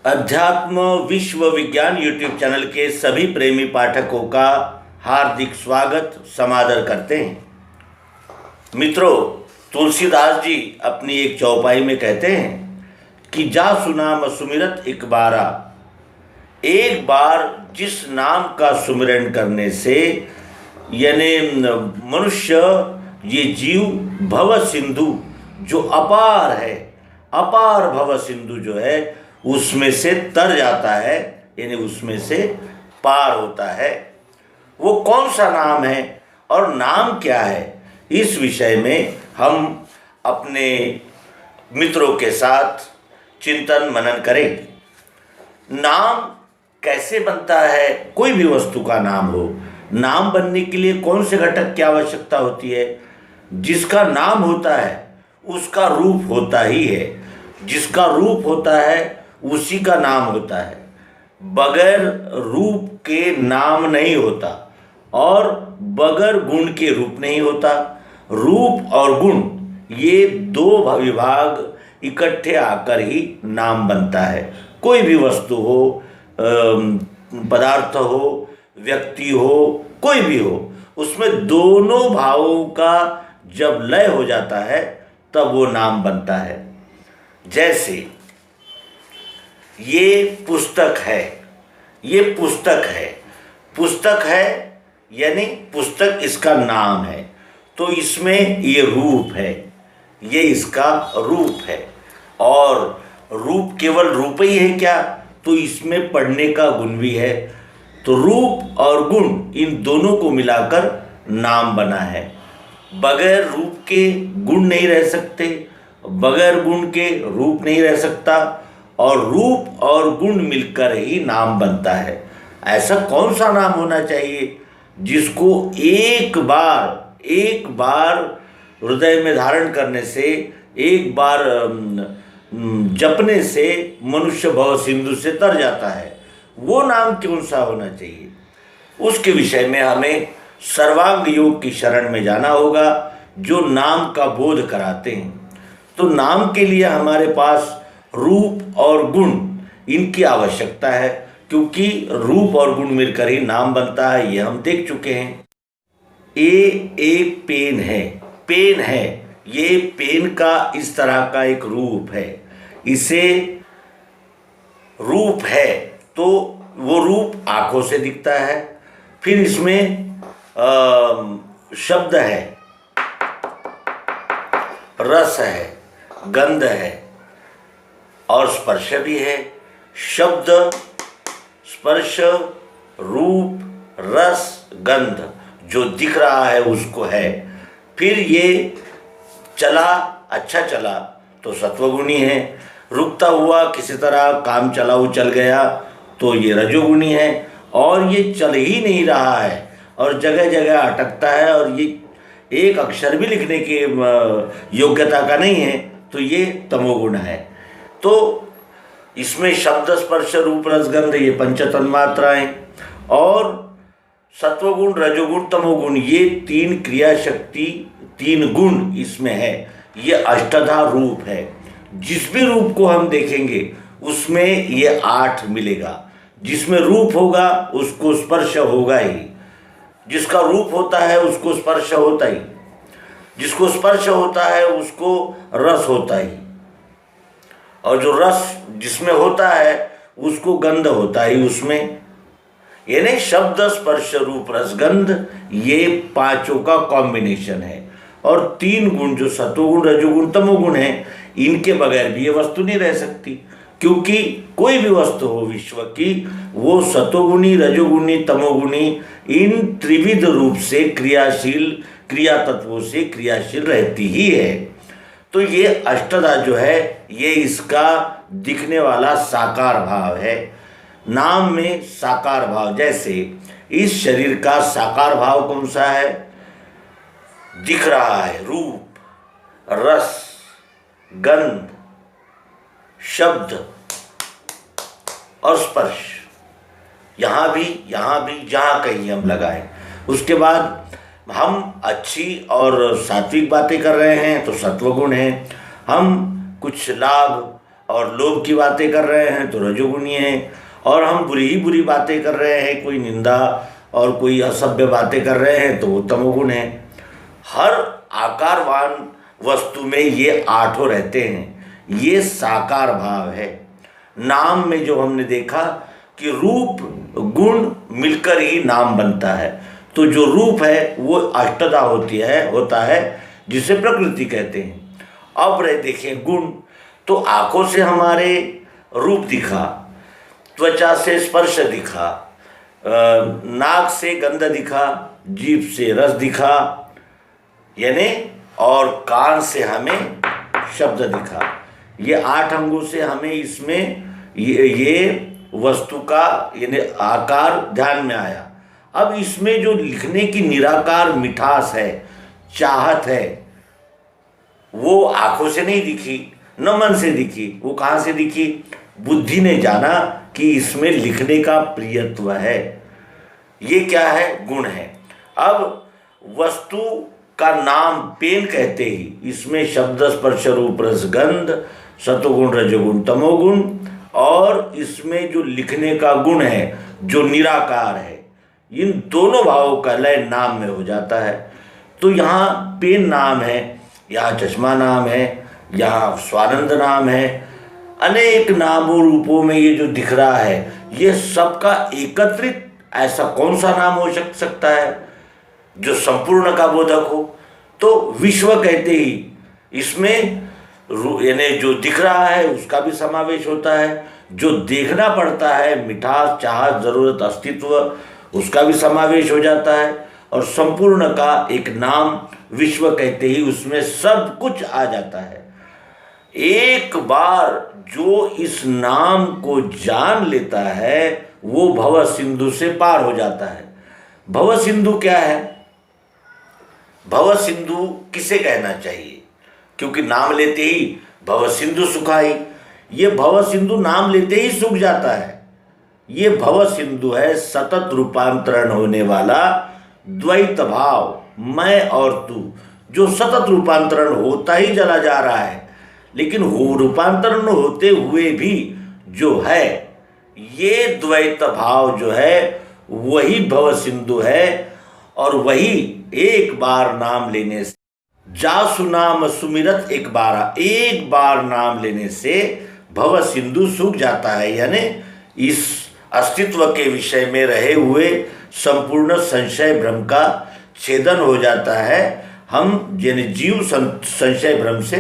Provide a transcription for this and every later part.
अध्यात्म विश्व विज्ञान यूट्यूब चैनल के सभी प्रेमी पाठकों का हार्दिक स्वागत समादर करते हैं। मित्रों, तुलसीदास जी अपनी एक चौपाई में कहते हैं कि जा सुनाम सुमिरत एक बारा, एक बार जिस नाम का सुमिरन करने से यानी मनुष्य ये जीव भव सिंधु जो अपार है, अपार भव सिंधु जो है उसमें से तर जाता है, यानी उसमें से पार होता है। वो कौन सा नाम है और नाम क्या है, इस विषय में हम अपने मित्रों के साथ चिंतन मनन करें। नाम कैसे बनता है? कोई भी वस्तु का नाम हो, नाम बनने के लिए कौन से घटक की आवश्यकता होती है? जिसका नाम होता है उसका रूप होता ही है, जिसका रूप होता है उसी का नाम होता है। बगैर रूप के नाम नहीं होता और बगैर गुण के रूप नहीं होता। रूप और गुण ये दो विभाग इकट्ठे आकर ही नाम बनता है। कोई भी वस्तु हो, पदार्थ हो, व्यक्ति हो, कोई भी हो, उसमें दोनों भावों का जब लय हो जाता है तब वो नाम बनता है। जैसे ये पुस्तक है, ये पुस्तक है, पुस्तक है यानी पुस्तक इसका नाम है, तो इसमें ये रूप है, ये इसका रूप है। और रूप केवल रूप ही है क्या? तो इसमें पढ़ने का गुण भी है। तो रूप और गुण इन दोनों को मिलाकर नाम बना है। बगैर रूप के गुण नहीं रह सकते, बगैर गुण के रूप नहीं रह सकता, और रूप और गुण मिलकर ही नाम बनता है। ऐसा कौन सा नाम होना चाहिए जिसको एक बार हृदय में धारण करने से, एक बार जपने से मनुष्य भव सिंधु से तर जाता है? वो नाम कौन सा होना चाहिए? उसके विषय में हमें सर्वांग योग की शरण में जाना होगा, जो नाम का बोध कराते हैं। तो नाम के लिए हमारे पास रूप और गुण इनकी आवश्यकता है, क्योंकि रूप और गुण मिलकर ही नाम बनता है, ये हम देख चुके हैं। एक पेन है, पेन है, ये पेन का इस तरह का एक रूप है। इसे रूप है तो वो रूप आंखों से दिखता है। फिर इसमें शब्द है, रस है, गंध है और स्पर्श भी है। शब्द, स्पर्श, रूप, रस, गंध जो दिख रहा है उसको है। फिर ये चला, अच्छा चला तो सत्वगुणी है। रुकता हुआ किसी तरह काम चलाऊ चल गया तो ये रजोगुणी है। और ये चल ही नहीं रहा है और जगह जगह अटकता है और ये एक अक्षर भी लिखने की योग्यता का नहीं है, तो ये तमोगुण है। तो इसमें शब्द, स्पर्श, रूप, रस, गंध ये पंच तन्मात्राएं और सत्वगुण, रजोगुण, तमोगुण ये तीन क्रिया शक्ति, तीन गुण इसमें है। ये अष्टधा रूप है। जिस भी रूप को हम देखेंगे उसमें ये 8 मिलेगा। जिसमें रूप होगा उसको स्पर्श होगा ही, जिसका रूप होता है उसको स्पर्श होता ही, जिसको स्पर्श होता है उसको रस होता ही, और जो रस जिसमें होता है उसको गंध होता ही उसमें। यानी शब्द, स्पर्श, रूप, रस, गंध ये पांचों का कॉम्बिनेशन है। और 3 गुण जो सत्वगुण, रजोगुण, तमोगुण है, इनके बगैर भी ये वस्तु नहीं रह सकती। क्योंकि कोई भी वस्तु हो विश्व की, वो सत्वगुणी, रजोगुणी, तमोगुणी इन त्रिविध रूप से क्रियाशील, क्रिया तत्वों से क्रियाशील रहती ही है। तो ये अष्टधा जो है ये इसका दिखने वाला साकार भाव है। नाम में साकार भाव, जैसे इस शरीर का साकार भाव कौन सा है? दिख रहा है रूप, रस, गंध, शब्द और स्पर्श। यहाँ भी जहाँ कहीं हम लगाएं। उसके बाद हम अच्छी और सात्विक बातें कर रहे हैं तो सत्वगुण है। हम कुछ लाभ और लोभ की बातें कर रहे हैं तो रजोगुणी हैं, और हम बुरी ही बुरी बातें कर रहे हैं, कोई निंदा और कोई असभ्य बातें कर रहे हैं तो वो तमोगुण है। हर आकारवान वस्तु में ये आठों रहते हैं, ये साकार भाव है। नाम में जो हमने देखा कि रूप गुण मिलकर ही नाम बनता है, तो जो रूप है वो अष्टधा होता है जिसे प्रकृति कहते हैं। अब रहे देखिए गुण, तो आंखों से हमारे रूप दिखा, त्वचा से स्पर्श दिखा, नाक से गंध दिखा, जीभ से रस दिखा, यानी और कान से हमें शब्द दिखा। ये 8 अंगों से हमें इसमें ये वस्तु का यानी आकार ध्यान में आया। अब इसमें जो लिखने की निराकार मिठास है, चाहत है, वो आंखों से नहीं दिखी, न मन से दिखी, वो कहाँ से दिखी? बुद्धि ने जाना कि इसमें लिखने का प्रियत्व है। ये क्या है? गुण है। अब वस्तु का नाम पेन कहते ही इसमें शब्द स्पर्श रूप रस गंध, सतोगुण रजोगुण तमोगुण, और इसमें जो लिखने का गुण है जो निराकार है, इन दोनों भावों का लय नाम में हो जाता है। तो यहाँ पेन नाम है, यहाँ चश्मा नाम है, यहाँ स्वानंद नाम है, अनेक नामों रूपों में ये जो दिख रहा है, ये सबका एकत्रित ऐसा कौन सा नाम हो सकता है जो संपूर्ण का बोधक हो? तो विश्व कहते ही इसमें यानी जो दिख रहा है उसका भी समावेश होता है, जो देखना पड़ता है मिठास चाहत जरूरत अस्तित्व उसका भी समावेश हो जाता है, और संपूर्ण का एक नाम विश्व कहते ही उसमें सब कुछ आ जाता है। एक बार जो इस नाम को जान लेता है वो भव सिंधु से पार हो जाता है। भव सिंधु क्या है? भव सिंधु किसे कहना चाहिए? क्योंकि नाम लेते ही भव सिंधु सुखाई, ये भव सिंधु नाम लेते ही सूख जाता है। ये भव सिंधु है सतत रूपांतरण होने वाला द्वैत भाव, मैं और तू, जो सतत रूपांतरण होता ही चला जा रहा है, लेकिन वो रूपांतरण होते हुए भी जो है ये द्वैत भाव जो है वही भव सिंधु है, और वही एक बार नाम लेने से जासु नाम सुमिरत एक बार नाम लेने से भव सिंधु सूख जाता है। यानी इस अस्तित्व के विषय में रहे हुए संपूर्ण संशय भ्रम का छेदन हो जाता है। हम यानी जीव संशय भ्रम से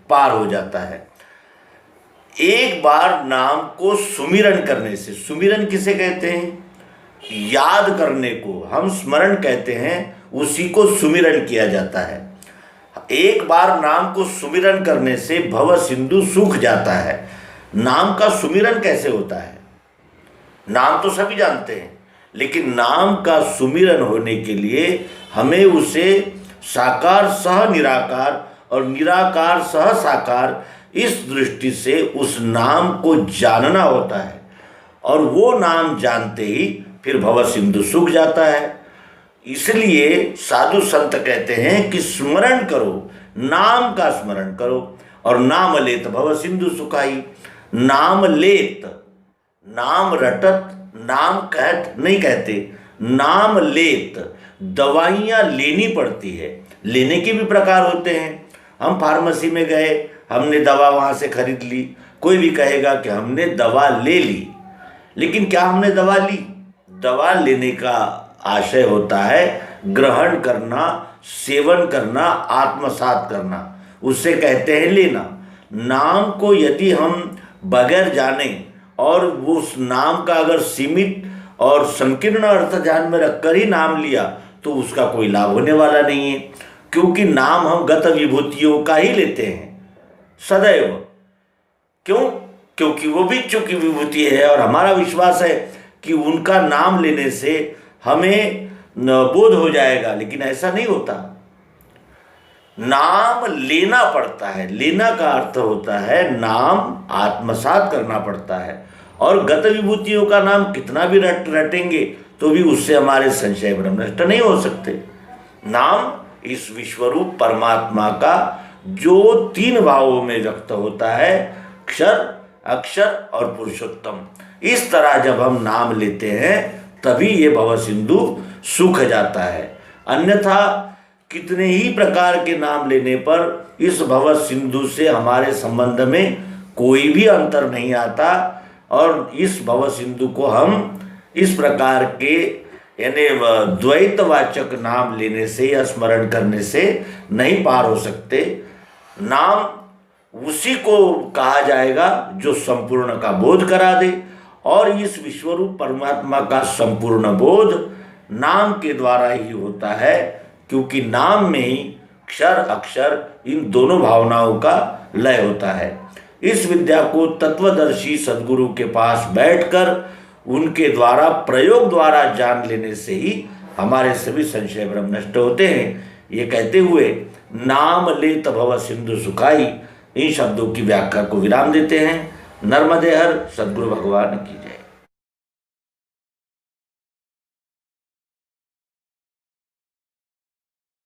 पार हो जाता है। एक बार नाम को सुमिरन करने से, सुमिरन किसे कहते हैं? याद करने को हम स्मरण कहते हैं, उसी को सुमिरन किया जाता है। एक बार नाम को सुमिरन करने से भव सिंधु सूख जाता है। नाम का सुमिरन कैसे होता है? नाम तो सभी जानते हैं, लेकिन नाम का सुमिरन होने के लिए हमें उसे साकार सह निराकार और निराकार सह साकार इस दृष्टि से उस नाम को जानना होता है, और वो नाम जानते ही फिर भव सिंधु सूख जाता है। इसलिए साधु संत कहते हैं कि स्मरण करो, नाम का स्मरण करो, और नाम लेत भव सिंधु सुखाई। नाम लेत, नाम रटत, नाम कहत नहीं कहते, नाम लेत। दवाइयाँ लेनी पड़ती है, लेने के भी प्रकार होते हैं। हम फार्मेसी में गए, हमने दवा वहाँ से खरीद ली, कोई भी कहेगा कि हमने दवा ले ली, लेकिन क्या हमने दवा ली? दवा लेने का आशय होता है ग्रहण करना, सेवन करना, आत्मसात करना, उससे कहते हैं लेना। नाम को यदि हम बगैर जाने और उस नाम का अगर सीमित और संकीर्ण अर्थ ध्यान में रखकर ही नाम लिया तो उसका कोई लाभ होने वाला नहीं है, क्योंकि नाम हम गत विभूतियों का ही लेते हैं सदैव। क्यों? क्योंकि वो भी चूंकि विभूति है, और हमारा विश्वास है कि उनका नाम लेने से हमें बोध हो जाएगा, लेकिन ऐसा नहीं होता। नाम लेना पड़ता है। लेना का अर्थ होता है नाम आत्मसात करना पड़ता है, और गत विभूतियों का नाम कितना भी रटेंगे तो भी उससे हमारे संशय भ्रम नष्ट नहीं हो सकते। नाम इस विश्वरूप परमात्मा का जो 3 भावों में व्यक्त होता है, क्षर अक्षर और पुरुषोत्तम। इस तरह जब हम नाम लेते हैं तभी ये भव सिंधु सूख जाता है। अन्यथा कितने ही प्रकार के नाम लेने पर इस भव सिंधु से हमारे संबंध में कोई भी अंतर नहीं आता और इस भव सिंधु को हम इस प्रकार के यानी द्वैतवाचक नाम लेने से या स्मरण करने से नहीं पार हो सकते। नाम उसी को कहा जाएगा जो संपूर्ण का बोध करा दे और इस विश्वरूप परमात्मा का संपूर्ण बोध नाम के द्वारा ही होता है, क्योंकि नाम में ही क्षर अक्षर इन दोनों भावनाओं का लय होता है। इस विद्या को तत्वदर्शी सद्गुरु के पास बैठकर उनके द्वारा प्रयोग द्वारा जान लेने से ही हमारे सभी संशय भ्रम नष्ट होते हैं। ये कहते हुए नाम लेत भव सिंधु सुखाई इन शब्दों की व्याख्या को विराम देते हैं। नर्मदे हर सद्गुरु भगवान की जय।